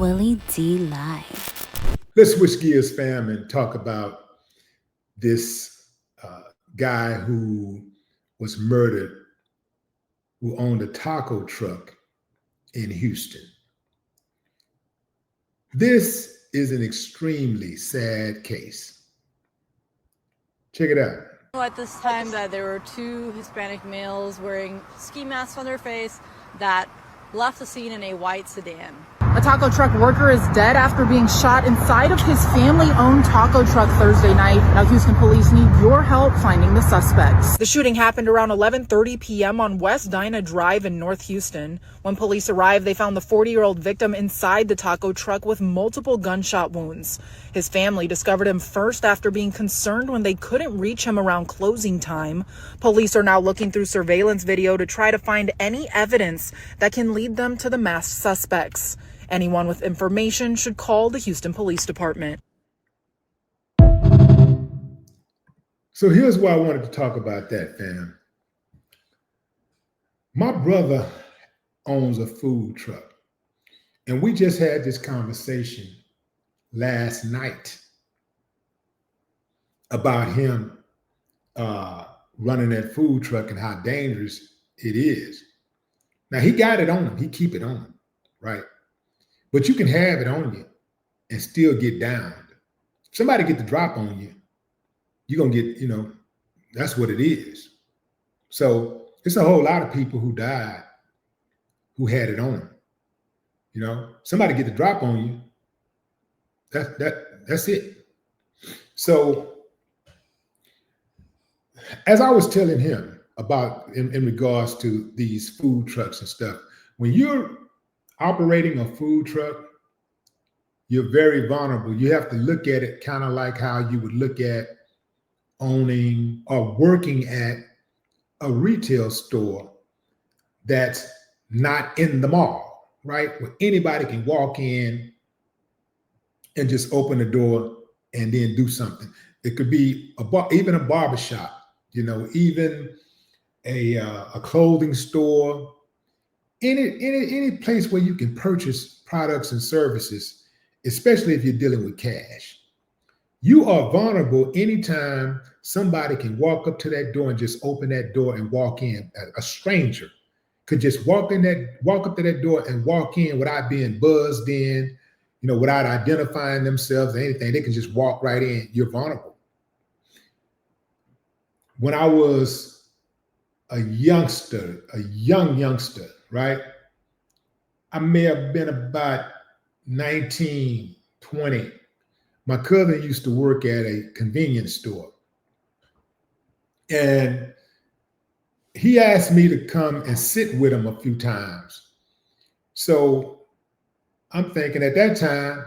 Willie D Live. Let's switch gears, fam, and talk about this guy who was murdered, who owned a taco truck in Houston. This is an extremely sad case. Check it out. At this time that there were two Hispanic males wearing ski masks on their face that left the scene in a white sedan. A taco truck worker is dead after being shot inside of his family-owned taco truck Thursday night. Now Houston police need your help finding the suspects. The shooting happened around 11:30 p.m. on West Dinah Drive in North Houston. When police arrived, they found the 40-year-old victim inside the taco truck with multiple gunshot wounds. His family discovered him first after being concerned when they couldn't reach him around closing time. Police are now looking through surveillance video to try to find any evidence that can lead them to the masked suspects. Anyone with information should call the Houston Police Department. So here's why I wanted to talk about that, fam. My brother owns a food truck, and we just had this conversation last night about him running that food truck and how dangerous it is. Now, he got it on him. He keep it on him, right? But you can have it on you and still get downed. If somebody get the drop on you, you're going to get, that's what it is. So it's a whole lot of people who died who had it on them. Somebody get the drop on you, that's it. So as I was telling him about in regards to these food trucks and stuff, when you're operating a food truck, you're very vulnerable. You have to look at it kind of like how you would look at owning or working at a retail store that's not in the mall, right? Where anybody can walk in and just open the door and then do something. It could be even a barbershop, even a clothing store, any place where you can purchase products and services, especially if you're dealing with cash. You are vulnerable anytime somebody can walk up to that door and just open that door and walk in. A stranger could just walk up to that door and walk in without being buzzed in, without identifying themselves or anything. They can just walk right in. You're vulnerable. When I was a young youngster, right? I may have been about 19, 20. My cousin used to work at a convenience store. And he asked me to come and sit with him a few times. So I'm thinking at that time,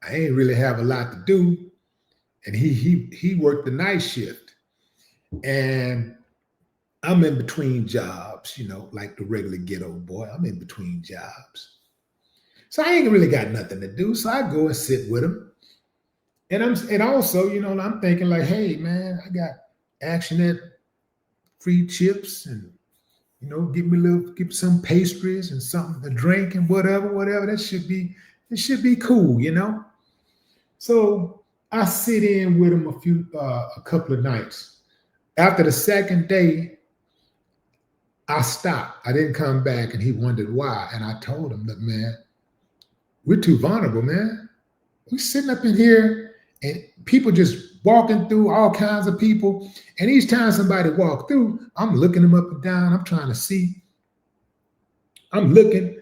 I ain't really have a lot to do. And he worked the night shift. And I'm in between jobs, like the regular ghetto boy. I'm in between jobs. So I ain't really got nothing to do. So I go and sit with him. And also, I'm thinking like, hey, man, I got Action at free chips and, give some pastries and something to drink and whatever. It should be cool, So I sit in with him a couple of nights. After the second day, I stopped. I didn't come back, and he wondered why. And I told him, look, man, we're too vulnerable, man. We're sitting up in here, and people just walking through, all kinds of people. And each time somebody walk through, I'm looking them up and down. I'm trying to see. I'm looking,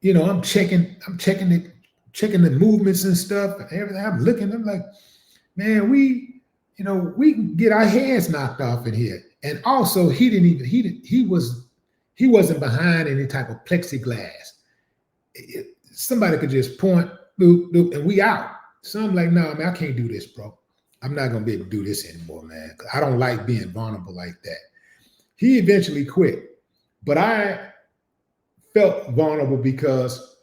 I'm checking the movements and stuff and everything. I'm looking. I'm like, man, we can get our heads knocked off in here. And also, he wasn't behind any type of plexiglass. Somebody could just point, boop, boop, and we out. So I'm like, no, man, I can't do this, bro. I'm not going to be able to do this anymore, man. I don't like being vulnerable like that. He eventually quit. But I felt vulnerable because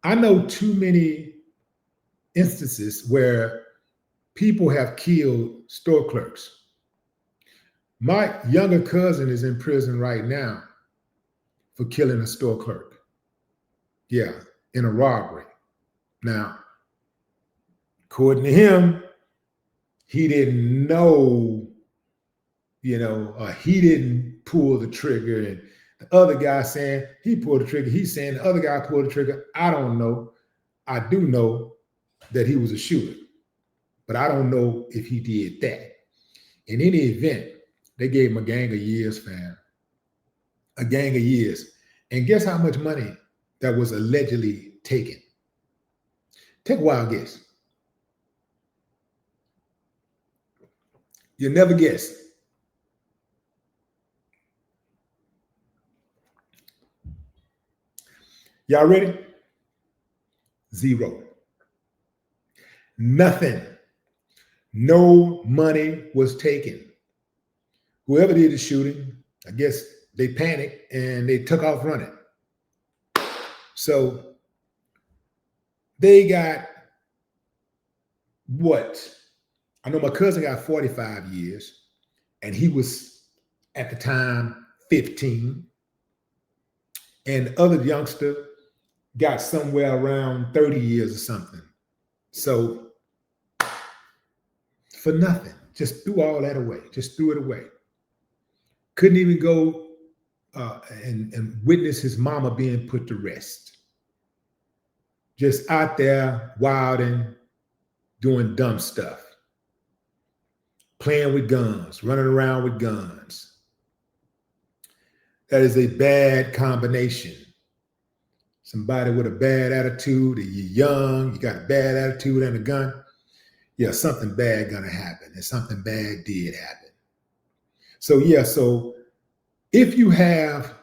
I know too many instances where people have killed store clerks. My younger cousin is in prison right now for killing a store clerk. Yeah, in a robbery. Now, according to him, he didn't know, he didn't pull the trigger. And the other guy saying he pulled the trigger. He's saying the other guy pulled the trigger. I don't know. I do know that he was a shooter, but I don't know if he did that. In any event, they gave him a gang of years, fam. A gang of years. And guess how much money that was allegedly taken? Take a wild guess. You'll never guess. Y'all ready? Zero. Nothing. No money was taken. Whoever did the shooting, I guess they panicked and they took off running. So they got what? I know my cousin got 45 years, and he was at the time 15. And the other youngster got somewhere around 30 years or something. So for nothing, just threw all that away, just threw it away. Couldn't even go and witness his mama being put to rest. Just out there wilding, doing dumb stuff. Playing with guns, running around with guns. That is a bad combination. Somebody with a bad attitude, and you're young, you got a bad attitude and a gun, yeah, something bad gonna happen, and something bad did happen. So if you have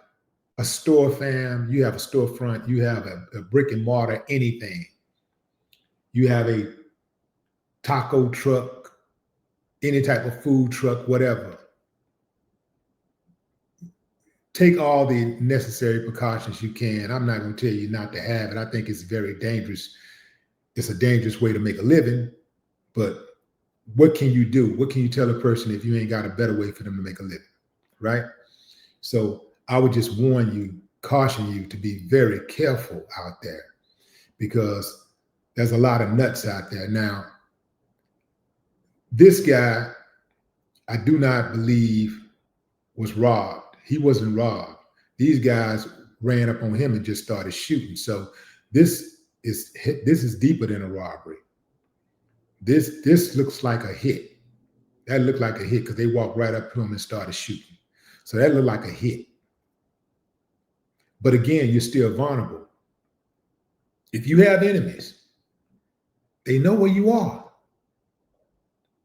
a store, fam, you have a storefront, you have a brick and mortar, anything, you have a taco truck, any type of food truck, whatever, take all the necessary precautions you can. I'm not going to tell you not to have it. I think it's very dangerous. It's a dangerous way to make a living, but what can you do? What can you tell a person if you ain't got a better way for them to make a living, right? So I would just warn you, caution you to be very careful out there, because there's a lot of nuts out there. Now, this guy, I do not believe was robbed. He wasn't robbed. These guys ran up on him and just started shooting. So this is deeper than a robbery. This looks like a hit. That looked like a hit because they walked right up to him and started shooting. So that looked like a hit. But again, you're still vulnerable. If you have enemies, they know where you are.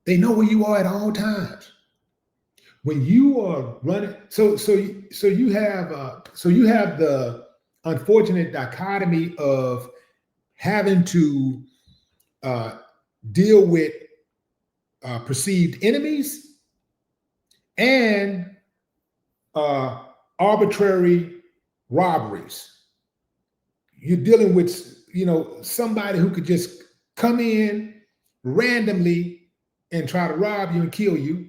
They know where you are at all times. When you are running, so you have the unfortunate dichotomy of having to deal with perceived enemies and arbitrary robberies. You're dealing with somebody who could just come in randomly and try to rob you and kill you.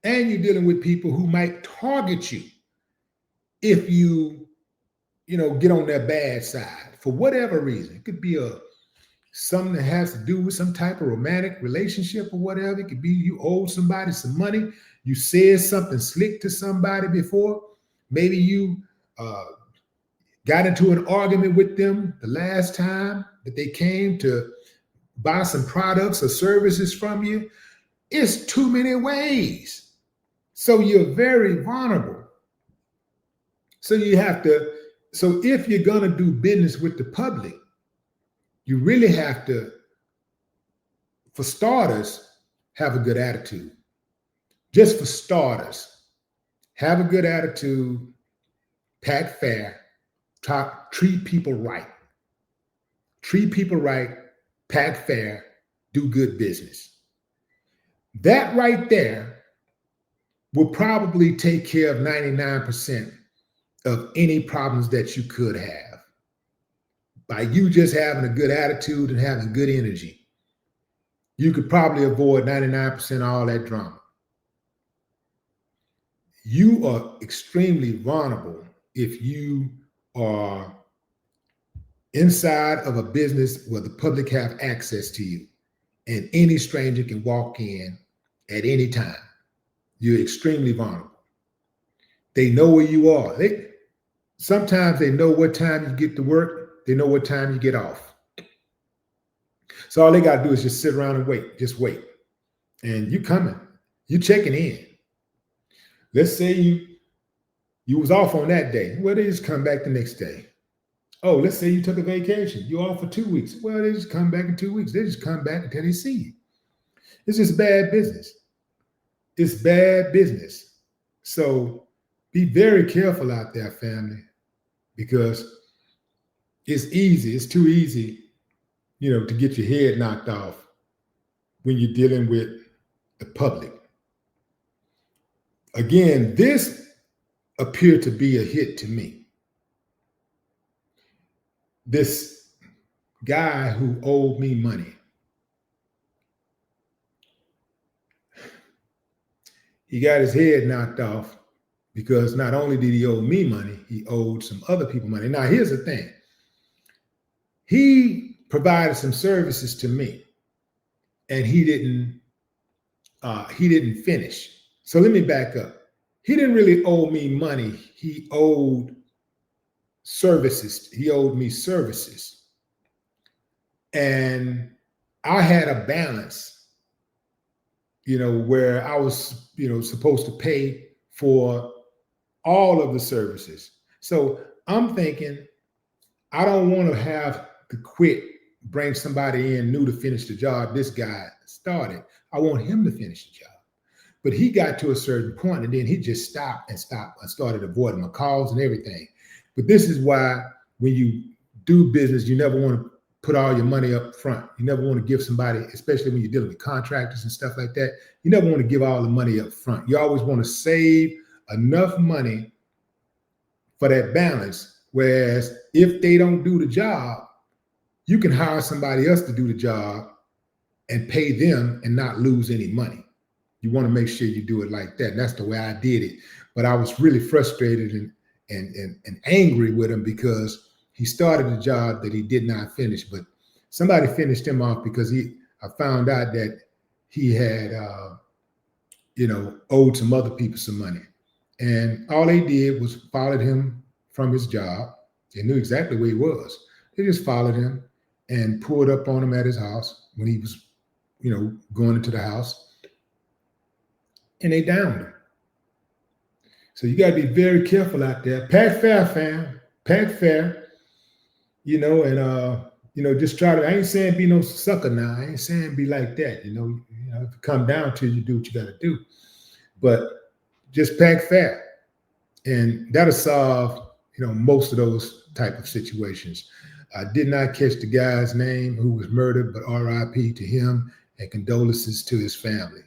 And you're dealing with people who might target you if you get on their bad side for whatever reason. It could be something that has to do with some type of romantic relationship or whatever. It could be you owe somebody some money. You said something slick to somebody before. Maybe you got into an argument with them the last time that they came to buy some products or services from you. It's too many ways. So you're very vulnerable. So if you're going to do business with the public, you really have to, for starters, have a good attitude. Just for starters, have a good attitude, pack fair, treat people right. Treat people right, pack fair, do good business. That right there will probably take care of 99% of any problems that you could have. By you just having a good attitude and having good energy, you could probably avoid 99% of all that drama. You are extremely vulnerable if you are inside of a business where the public have access to you and any stranger can walk in at any time. You're extremely vulnerable. They know where you are. Sometimes they know what time you get to work. They know what time you get off. So all they got to do is just sit around and wait. Just wait. And you coming. You checking in. Let's say you was off on that day. Well, they just come back the next day. Oh, let's say you took a vacation. You're off for 2 weeks. Well, they just come back in 2 weeks. They just come back until they see you. It's just bad business. It's bad business. So be very careful out there, family, because it's easy. It's too easy, to get your head knocked off when you're dealing with the public. Again, this appeared to be a hit to me. This guy who owed me money, he got his head knocked off because not only did he owe me money, he owed some other people money. Now, here's the thing. He provided some services to me, and he didn't finish. So let me back up. He didn't really owe me money. He owed services. He owed me services. And I had a balance, where I was, supposed to pay for all of the services. So I'm thinking, I don't want to have to quit, bring somebody in new to finish the job this guy started. I want him to finish the job. But he got to a certain point and then he just stopped and started avoiding my calls and everything. But this is why when you do business, you never want to put all your money up front. You never want to give somebody, especially when you're dealing with contractors and stuff like that, you never want to give all the money up front. You always want to save enough money for that balance. Whereas if they don't do the job, you can hire somebody else to do the job and pay them and not lose any money. You want to make sure you do it like that. And that's the way I did it. But I was really frustrated and angry with him because he started a job that he did not finish. But somebody finished him off because I found out that he had, owed some other people some money. And all they did was followed him from his job. They knew exactly where he was. They just followed him and pulled up on him at his house when he was, going into the house. And they downed him. So you got to be very careful out there. Pack fair, fam. Pack fair. Just try to, I ain't saying be no sucker now. I ain't saying be like that. If it come down to you, do what you got to do. But just pack fair. And that'll solve, most of those type of situations. I did not catch the guy's name who was murdered, but RIP to him and condolences to his family.